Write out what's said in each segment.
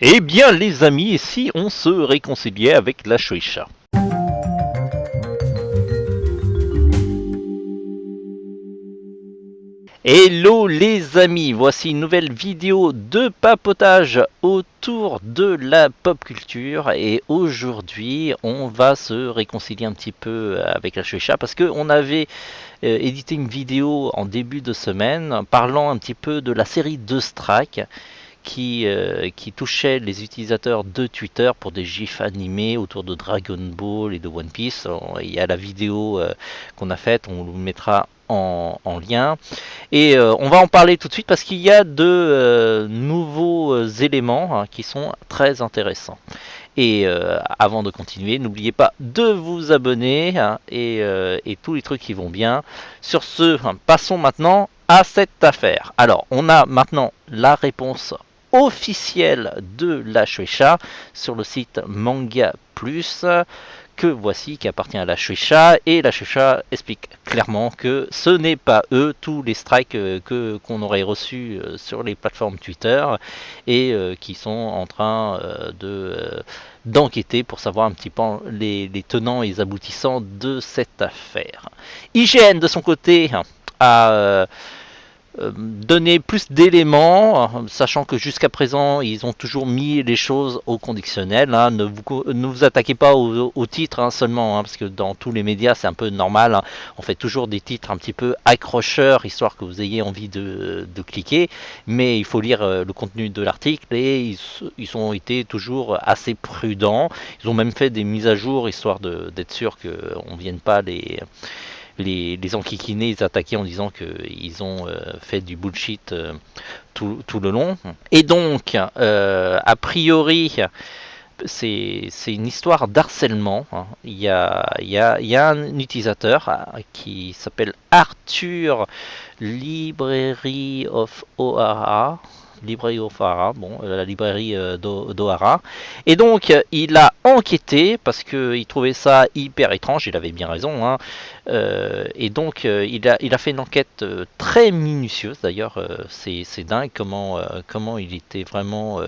Eh bien les amis, et si on se réconciliait avec la Shueisha? Hello les amis, voici une nouvelle vidéo de papotage autour de la pop culture et aujourd'hui on va se réconcilier un petit peu avec la Shueisha parce qu'on avait édité une vidéo en début de semaine parlant un petit peu de la série de Strike qui touchait les utilisateurs de Twitter pour des gifs animés autour de Dragon Ball et de One Piece. Il y a la vidéo qu'on a faite, on vous mettra en lien. Et on va en parler tout de suite parce qu'il y a de nouveaux éléments qui sont très intéressants. Et avant de continuer, n'oubliez pas de vous abonner et tous les trucs qui vont bien. Sur ce, passons maintenant à cette affaire. Alors, on a maintenant la réponse officielle de la Shueisha sur le site Manga Plus que voici qui appartient à la Shueisha et la Shueisha explique clairement que ce n'est pas eux tous les strikes qu'on aurait reçus sur les plateformes Twitter et qui sont en train d'enquêter pour savoir un petit peu les tenants et les aboutissants de cette affaire. IGN de son côté a donner plus d'éléments, sachant que jusqu'à présent ils ont toujours mis les choses au conditionnel. Ne vous attaquez pas au titre seulement, parce que dans tous les médias c'est un peu normal. On fait toujours des titres un petit peu accrocheurs, histoire que vous ayez envie de cliquer, mais il faut lire le contenu de l'article et ils ont été toujours assez prudents. Ils ont même fait des mises à jour, histoire d'être sûr qu'on ne vienne pas les enquiquiner, les attaquer en disant qu'ils ont fait du bullshit tout le long. Et donc, a priori, c'est une histoire d'harcèlement. Il y a un utilisateur qui s'appelle Arthur Library of O'Hara. Library of O'Hara, bon, la librairie d'Ohara. Et donc, il a enquêté parce qu'il trouvait ça hyper étrange. Il avait bien raison. Et donc, il a fait une enquête très minutieuse. D'ailleurs, c'est dingue comment il était vraiment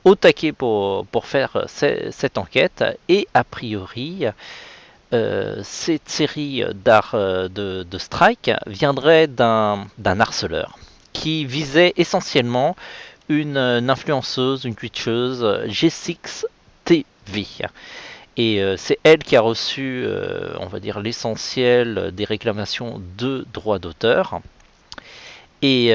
au taquet pour faire cette enquête. Et a priori, cette série d'art de Strike viendrait d'un harceleur qui visait essentiellement une influenceuse, une twitcheuse G6 TV. Et c'est elle qui a reçu, on va dire, l'essentiel des réclamations de droits d'auteur. Et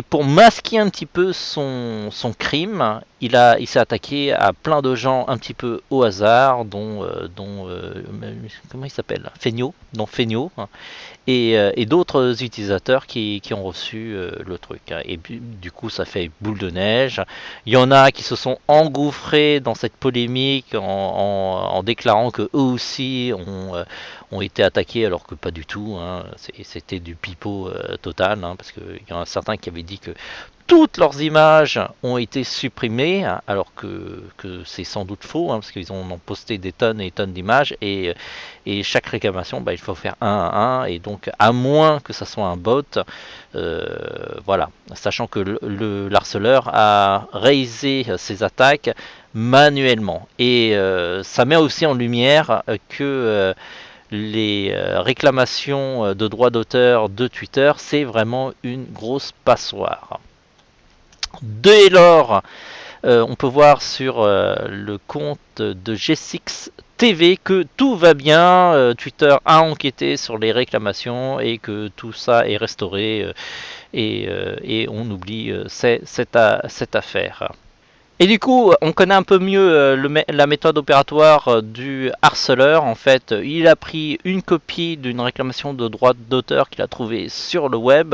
pour masquer un petit peu son crime, il s'est attaqué à plein de gens un petit peu au hasard, dont comment il s'appelle, Feigno, dont Feigno, et d'autres utilisateurs qui ont reçu le truc. Et puis, du coup, ça fait boule de neige. Il y en a qui se sont engouffrés dans cette polémique en déclarant que eux aussi ont été attaqués, alors que pas du tout. C'était du pipeau total, parce qu'il y en a certains qui avaient dit que toutes leurs images ont été supprimées, alors que c'est sans doute faux, parce qu'ils ont posté des tonnes et des tonnes d'images, et chaque réclamation, il faut faire un à un, et donc à moins que ça soit un bot, voilà, sachant que le harceleur a raisé ses attaques manuellement, et ça met aussi en lumière que les réclamations de droits d'auteur de Twitter, c'est vraiment une grosse passoire. Dès lors, on peut voir sur le compte de G6 TV que tout va bien. Twitter a enquêté sur les réclamations et que tout ça est restauré et on oublie cette affaire. Et du coup, on connaît un peu mieux la méthode opératoire du harceleur. En fait, il a pris une copie d'une réclamation de droit d'auteur qu'il a trouvée sur le web.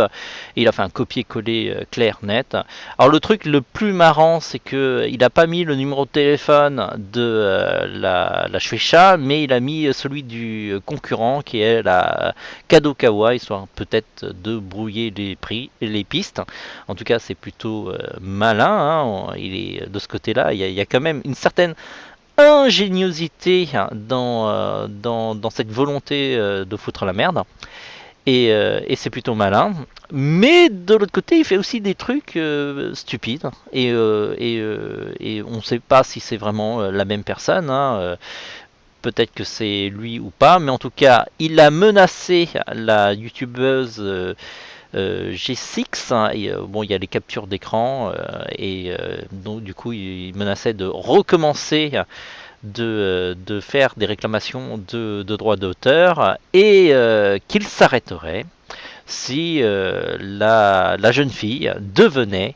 Et il a fait un copier-coller clair, net. Alors le truc le plus marrant, c'est qu'il n'a pas mis le numéro de téléphone de la Shueisha, mais il a mis celui du concurrent qui est la Kadokawa, histoire peut-être de brouiller les pistes. En tout cas, c'est plutôt malin. Il est de ce côté-là, il y a quand même une certaine ingéniosité dans cette volonté de foutre la merde. Et c'est plutôt malin. Mais de l'autre côté, il fait aussi des trucs stupides. Et on ne sait pas si c'est vraiment la même personne. Hein. Peut-être que c'est lui ou pas. Mais en tout cas, il a menacé la youtubeuse G6. Hein, et, bon, il y a les captures d'écran. Donc, du coup, il menaçait de recommencer de faire des réclamations de droits d'auteur et qu'il s'arrêterait si la jeune fille devenait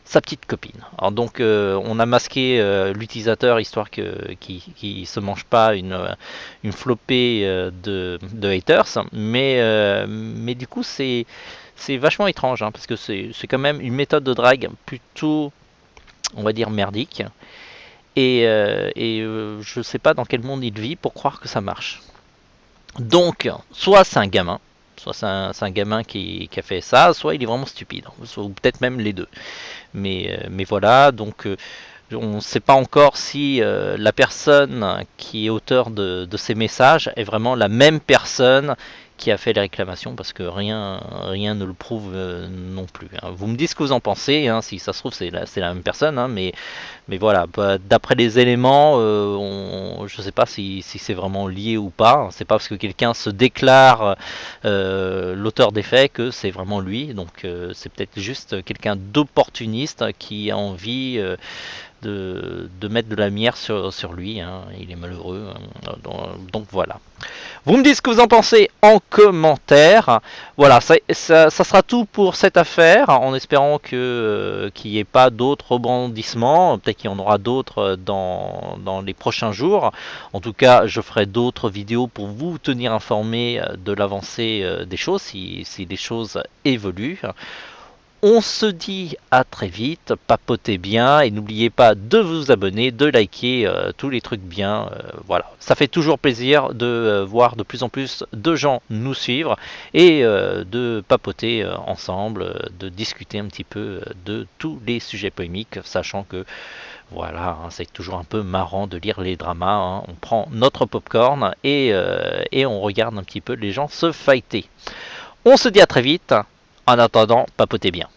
sa petite copine. Alors donc on a masqué l'utilisateur histoire qu'il se mange pas une flopée de haters, mais du coup c'est vachement étrange hein, parce que c'est quand même une méthode de drague plutôt on va dire merdique et je sais pas dans quel monde il vit pour croire que ça marche. Donc, soit c'est un gamin, soit c'est un gamin qui a fait ça, soit il est vraiment stupide, ou peut-être même les deux. Mais voilà, donc on ne sait pas encore si la personne qui est auteur de ces messages est vraiment la même personne qui a fait les réclamations parce que rien ne le prouve non plus. Hein. Vous me dites ce que vous en pensez, hein, si ça se trouve c'est la même personne, hein, mais voilà, d'après les éléments, je ne sais pas si c'est vraiment lié ou pas. C'est pas parce que quelqu'un se déclare l'auteur des faits que c'est vraiment lui. Donc c'est peut-être juste quelqu'un d'opportuniste qui a envie de mettre de la lumière sur lui. Hein. Il est malheureux. Hein. Donc voilà. Vous me dites ce que vous en pensez en commentaire. Voilà, ça sera tout pour cette affaire, en espérant qu'il n'y ait pas d'autres rebondissements. Peut-être qu'il y en aura d'autres dans les prochains jours. En tout cas, je ferai d'autres vidéos pour vous tenir informé de l'avancée des choses, si les choses évoluent. On se dit à très vite, papotez bien et n'oubliez pas de vous abonner, de liker tous les trucs bien. Voilà, ça fait toujours plaisir de voir de plus en plus de gens nous suivre et de papoter ensemble, de discuter un petit peu de tous les sujets polémiques, sachant que voilà, hein, c'est toujours un peu marrant de lire les dramas. Hein. On prend notre popcorn et on regarde un petit peu les gens se fighter. On se dit à très vite. En attendant, papotez bien.